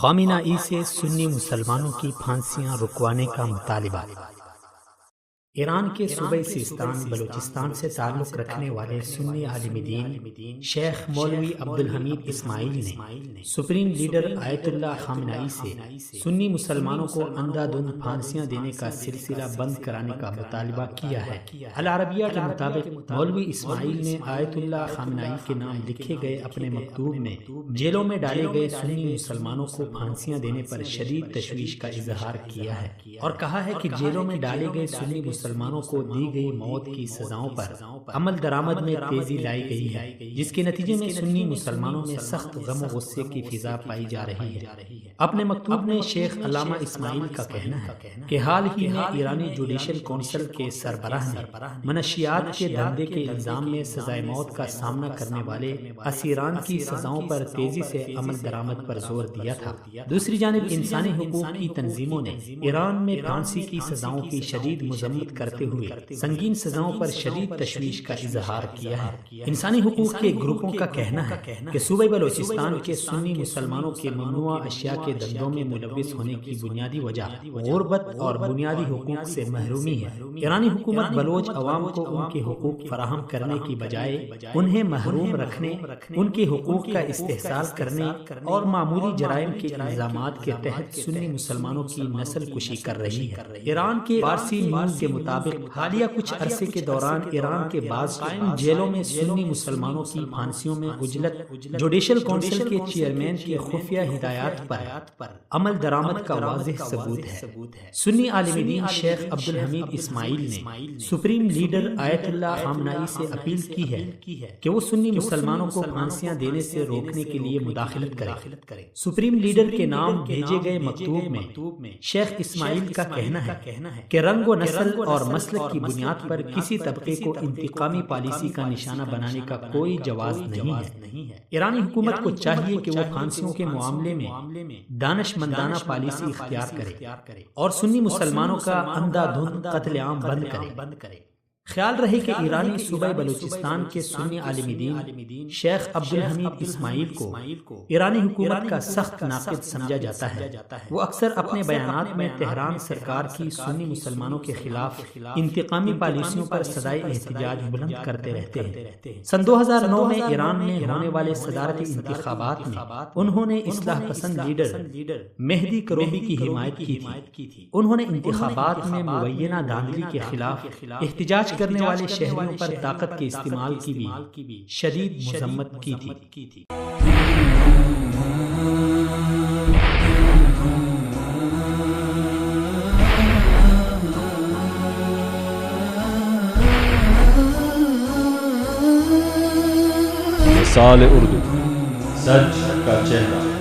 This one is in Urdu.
خامنہ ای سے سنی مسلمانوں کی پھانسیاں رکوانے کا مطالبہ۔ ایران کے صوبہ سیستان بلوچستان سے تعلق رکھنے والے سنی عالم دین شیخ مولوی عبدالحمید اسماعیل نے سپریم لیڈر آیت اللہ خامنہ ای سے سنی مسلمانوں کو اندھا دھند پھانسیاں دینے کا سلسلہ بند کرانے کا مطالبہ کیا ہے۔ العربیہ کے مطابق مولوی اسماعیل نے آیت اللہ خامنہ ای کے نام لکھے گئے اپنے مکتوب میں جیلوں میں ڈالے گئے سنی مسلمانوں کو پھانسیاں دینے پر شدید تشویش کا اظہار کیا ہے اور کہا ہے کہ جیلوں میں ڈالے گئے سنی مسلمانوں کو دی گئی موت کی سزاؤں پر عمل درآمد میں تیزی لائی گئی ہے، جس کے نتیجے میں سنی مسلمانوں میں سخت غم و غصے کی فضا پائی جا رہی ہے۔ اپنے مکتوب میں شیخ علامہ اسماعیل کا کہنا ہے کہ حال ہی میں ایرانی جوڈیشل کونسل کے سربراہ نے منشیات کے دھندے کے الزام میں سزائے موت کا سامنا کرنے والے اسیران کی سزاؤں پر تیزی سے عمل درآمد پر زور دیا تھا۔ دوسری جانب انسانی حقوق کی تنظیموں نے ایران میں پھانسی کی سزاؤں کی شدید مذمت کرتے ہوئے سنگین سزاؤں پر شدید تشویش کا اظہار کیا ہے۔ انسانی حقوق کے گروپوں کا کہنا ہے کہ صوبہ بلوچستان کے سنی مسلمانوں کے ممنوعہ اشیاء کے دندوں میں ملوث ہونے کی بنیادی وجہ غربت اور بنیادی حقوق سے محرومی ہے۔ ایرانی حکومت بلوچ عوام کو ان کے حقوق فراہم کرنے کی بجائے انہیں محروم رکھنے، ان کے حقوق کا استحصال کرنے اور معمولی جرائم کے الزامات کے تحت سنی مسلمانوں کی نسل کشی کر رہی ہے۔ ایران کے فارسی نیوز کے مطابق حالیہ کچھ عرصے کے دوران ایران کے بعض قائم جیلوں میں سنی مسلمانوں کی پھانسیوں میں اجلت جوڈیشل کونسل کے چیئرمین کی خفیہ ہدایات پر عمل درآمد کا واضح ثبوت ہے۔ سنی عالم دین شیخ عبدالحمید اسماعیل نے سپریم لیڈر آیت اللہ خامنہ ای سے اپیل کی ہے کہ وہ سنی مسلمانوں کو پھانسیاں دینے سے روکنے کے لیے مداخلت کرے۔ سپریم لیڈر کے نام بھیجے گئے مکتوب میں شیخ اسماعیل کا کہنا ہے کہ رنگ و نسل اور مسلک کی بنیاد پر کسی طبقے کو انتقامی پالیسی کا نشانہ بنانے کا کوئی جواز نہیں ہے۔ ایرانی حکومت کو چاہیے کہ وہ پھانسیوں کے معاملے میں دانش مندانہ پالیسی اختیار کرے اور سنی مسلمانوں کا اندھا دھند قتل عام بند کرے۔ خیال رہے کہ ایرانی صوبہ بلوچستان کے سنی عالم دین شیخ عبدالحمید اسماعیل کو ایرانی حکومت کا سخت ناقد سمجھا جاتا ہے۔ وہ اکثر اپنے بیانات میں تہران سرکار کی سنی مسلمانوں کے خلاف انتقامی پالیسیوں پر صدائے احتجاج بلند کرتے رہتے ہیں۔ سن 2009 میں ایران میں ہونے والے صدارتی انتخابات میں انہوں نے اصلاح پسند لیڈر مہدی کروبی کی حمایت کی تھی۔ انہوں نے انتخابات میں مبینہ دھاندلی کے خلاف احتجاج کرنے والے شہریوں پر طاقت کے استعمال کی بھی شدید مذمت کی تھی۔ مثال اردو، سچ کا چہرہ۔